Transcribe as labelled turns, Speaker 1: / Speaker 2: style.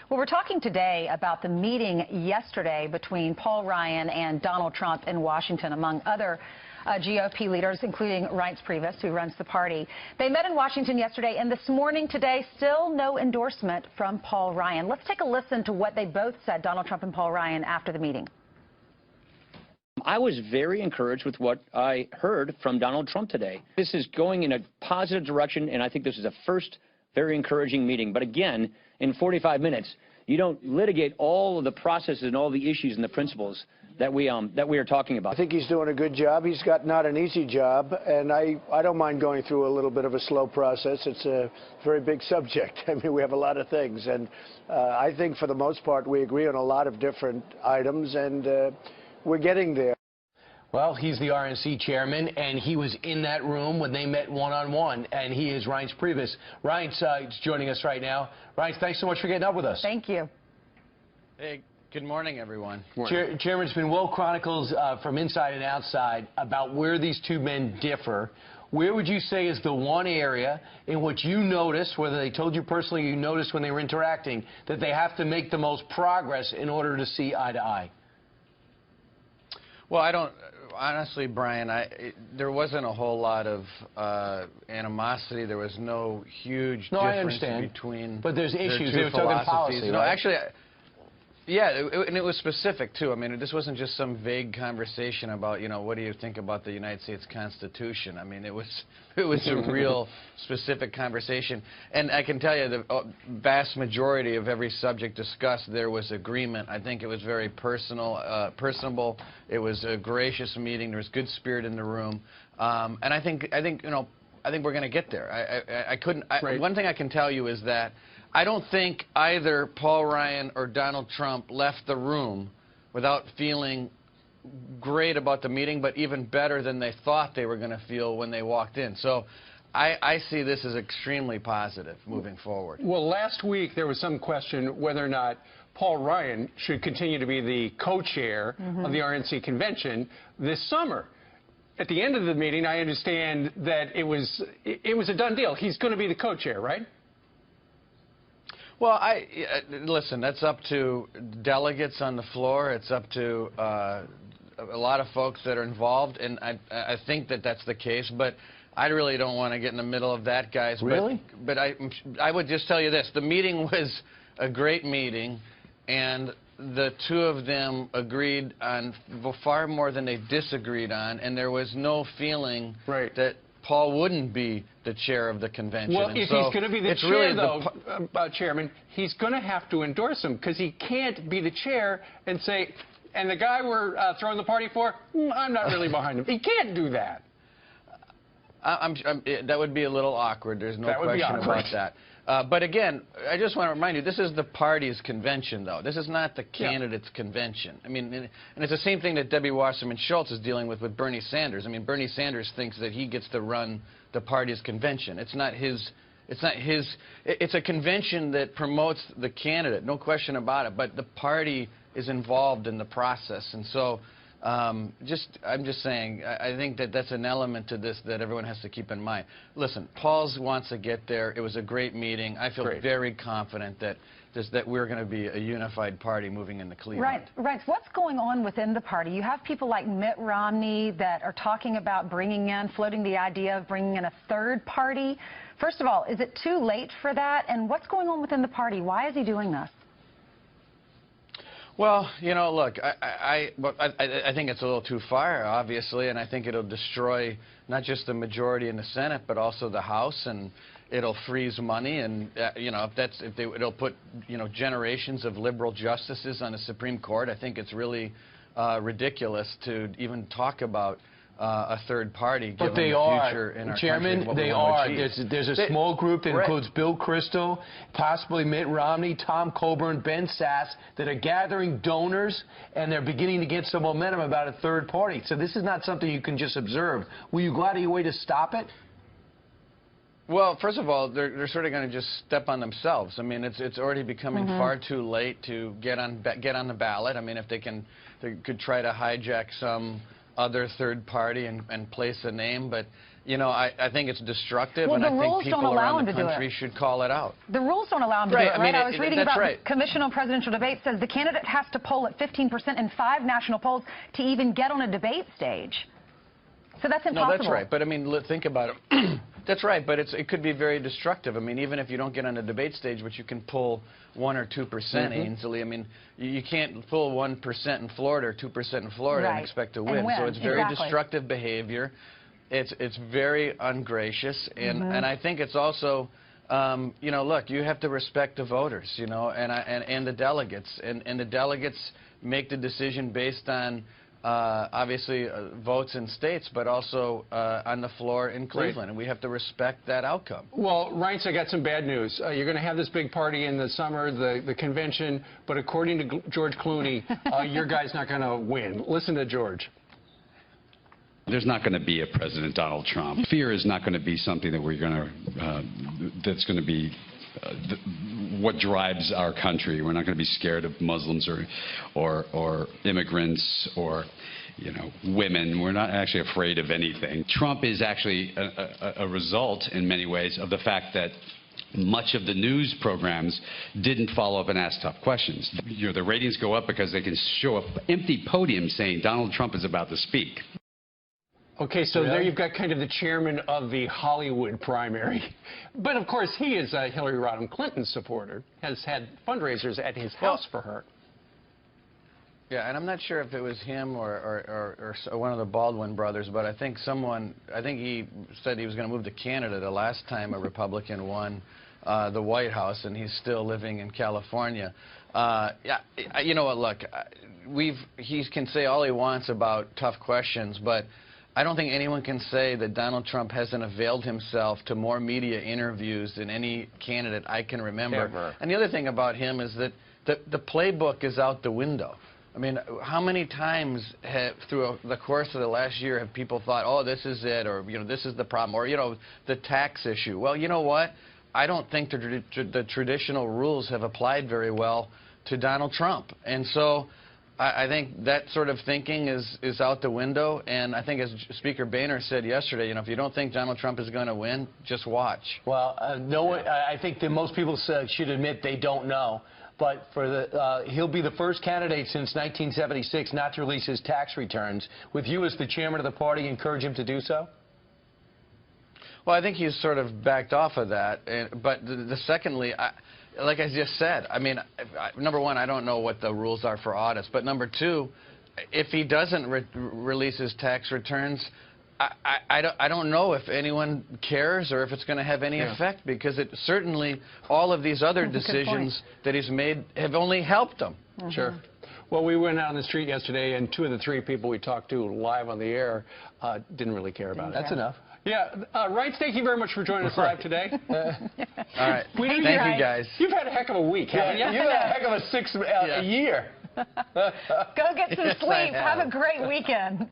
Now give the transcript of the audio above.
Speaker 1: Well, we're talking today about the meeting yesterday between Paul Ryan and Donald Trump in Washington, among other GOP leaders, including Reince Priebus, who runs the party. They met in Washington yesterday, and this morning today, still no endorsement from Paul Ryan. Let's take a listen to what they both said, Donald Trump and Paul Ryan, after the meeting.
Speaker 2: I was very encouraged with what I heard from Donald Trump today. This is going in a positive direction, and I think this is a first very encouraging meeting. But again, in 45 minutes, you don't litigate all of the processes and all the issues and the principles that we are talking about.
Speaker 3: I think he's doing a good job. He's got not an easy job, and I don't mind going through a little bit of a slow process. It's a very big subject. I mean, we have a lot of things, and I think for the most part we agree on a lot of different items, and we're getting there.
Speaker 4: Well, he's the RNC chairman, and he was in that room when they met one-on-one, and he is Reince Priebus. Reince is joining us right now. Reince, thanks so much for getting up with us.
Speaker 1: Thank you.
Speaker 5: Hey, good morning, everyone.
Speaker 4: Chairman, it's been well chronicled from inside and outside about where these two men differ. Where would you say is the one area in which you noticed, whether they told you personally or you noticed when they were interacting, that they have to make the most progress in order to see eye to eye?
Speaker 5: Well, I don't, honestly, Brian, there wasn't a whole lot of animosity. There was no huge difference between
Speaker 4: but there's issues.
Speaker 5: They were
Speaker 4: talking policy,
Speaker 5: No,
Speaker 4: right?
Speaker 5: actually, yeah, and it was specific, too. I mean, this wasn't just some vague conversation about, you know, what do you think about the United States Constitution? I mean, it was a real specific conversation. And I can tell you the vast majority of every subject discussed, there was agreement. I think it was very personable. It was a gracious meeting. There was good spirit in the room. And I think you know, I think we're going to get there. One thing I can tell you is that I don't think either Paul Ryan or Donald Trump left the room without feeling great about the meeting, but even better than they thought they were going to feel when they walked in. So I see this as extremely positive moving forward.
Speaker 6: Well, last week there was some question whether or not Paul Ryan should continue to be the co-chair of the RNC convention this summer. At the end of the meeting, I understand that it was a done deal. He's going to be the co-chair, right?
Speaker 5: Well, listen, that's up to delegates on the floor. It's up to a lot of folks that are involved, and I think that that's the case, but I really don't want to get in the middle of that, guys.
Speaker 4: Really?
Speaker 5: But I would just tell you this. The meeting was a great meeting, and the two of them agreed on far more than they disagreed on, and there was no feeling that Paul wouldn't be the chair of the convention.
Speaker 6: Well, if he's going to be the chair, though, Chairman, he's going to have to endorse him, because he can't be the chair and say, and the guy we're throwing the party for, I'm not really behind him. He can't do that.
Speaker 5: That would be a little awkward. There's no question about that. But again, I just want to remind you, this is the party's convention, though. This is not the candidate's convention. I mean, and it's the same thing that Debbie Wasserman Schultz is dealing with Bernie Sanders. I mean, Bernie Sanders thinks that he gets to run the party's convention. It's not his. It's a convention that promotes the candidate, no question about it. But the party is involved in the process, and so. I'm just saying, I think that that's an element to this that everyone has to keep in mind. Listen, Paul wants to get there. It was a great meeting. I feel very confident that we're going to be a unified party moving into Cleveland.
Speaker 1: Right. What's going on within the party? You have people like Mitt Romney that are talking about floating the idea of bringing in a third party. First of all, is it too late for that? And what's going on within the party? Why is he doing this?
Speaker 5: Well, you know, look, I think it's a little too far, obviously, and I think it'll destroy not just the majority in the Senate, but also the House, and it'll freeze money, and you know, it'll put generations of liberal justices on the Supreme Court. I think it's really ridiculous to even talk about a third party, given the future in our
Speaker 4: Chairman,
Speaker 5: country.
Speaker 4: they are. There's a small group that includes Bill Kristol, possibly Mitt Romney, Tom Coburn, Ben Sasse, that are gathering donors, and they're beginning to get some momentum about a third party. So this is not something you can just observe. Will you go out of your way to stop it?
Speaker 5: Well, first of all, they're sort of going to just step on themselves. I mean, it's already becoming far too late to get on the ballot. I mean, if they could try to hijack some other third party and place a name, but you know, I think it's destructive,
Speaker 1: well,
Speaker 5: and I think
Speaker 1: don't
Speaker 5: people
Speaker 1: allow
Speaker 5: around
Speaker 1: him
Speaker 5: the
Speaker 1: to do
Speaker 5: country
Speaker 1: it.
Speaker 5: should call it out.
Speaker 1: The rules don't allow him to
Speaker 5: Right,
Speaker 1: do it,
Speaker 5: I
Speaker 1: right?
Speaker 5: mean,
Speaker 1: I was reading
Speaker 5: that's
Speaker 1: about
Speaker 5: right.
Speaker 1: Commission on Presidential Debates says the candidate has to poll at 15% in 5 national polls to even get on a debate stage. So that's impossible.
Speaker 5: No, that's right. But I mean, think about it. That's right, but it could be very destructive. I mean, even if you don't get on a debate stage, but you can pull 1 or 2% easily. I mean, you can't pull 1% in Florida or 2% in Florida and expect to win. So it's very destructive behavior. It's very ungracious, and I think it's also, you know, look, you have to respect the voters, you know, and the delegates, and the delegates make the decision based on obviously votes in states, but also on the floor in Cleveland, and we have to respect that outcome.
Speaker 6: Well, Reince, I got some bad news. You're going to have this big party in the summer, the convention, but according to George Clooney, your guy's not going to win. Listen to George.
Speaker 7: There's not going to be a President Donald Trump. Fear is not going to be something that we're going to, that's going to be what drives our country. We're not going to be scared of Muslims or immigrants or, you know, women. We're not actually afraid of anything. Trump is actually a result in many ways of the fact that much of the news programs didn't follow up and ask tough questions. You know, the ratings go up because they can show an empty podium saying Donald Trump is about to speak.
Speaker 6: Okay, so there you've got kind of the chairman of the Hollywood primary. But, of course, he is a Hillary Rodham Clinton supporter, has had fundraisers at his house for her.
Speaker 5: Yeah, and I'm not sure if it was him or one of the Baldwin brothers, but I think he said he was going to move to Canada the last time a Republican won the White House, and he's still living in California. Yeah, you know what, look, he can say all he wants about tough questions, but I don't think anyone can say that Donald Trump hasn't availed himself to more media interviews than any candidate I can remember.
Speaker 6: Ever.
Speaker 5: And the other thing about him is that the playbook is out the window. I mean, how many times through the course of the last year have people thought, oh, this is it, or, you know, this is the problem, or, you know, the tax issue? Well, you know what? I don't think the traditional rules have applied very well to Donald Trump. And so I think that sort of thinking is out the window, and I think, as Speaker Boehner said yesterday, you know, if you don't think Donald Trump is going to win, just watch.
Speaker 4: Well, no one, I think that most people should admit they don't know. But he'll be the first candidate since 1976 not to release his tax returns. With you as the chairman of the party, encourage him to do so?
Speaker 5: Well, I think he's sort of backed off of that. But secondly, like I just said, I mean, number one, I don't know what the rules are for audits. But number two, if he doesn't release his tax returns, I don't know if anyone cares or if it's going to have any effect, because it certainly, all of these other decisions that he's made have only helped him.
Speaker 6: Sure. Well, we went out on the street yesterday, and 2 of the 3 people we talked to live on the air didn't really care about it.
Speaker 4: That's enough.
Speaker 6: Yeah. Reince, thank you very much for joining us live today.
Speaker 5: All right. Thank you, guys.
Speaker 6: You've had a heck of a week, haven't you?
Speaker 4: You've had a heck of a a year.
Speaker 1: Go get some sleep. Have a great weekend.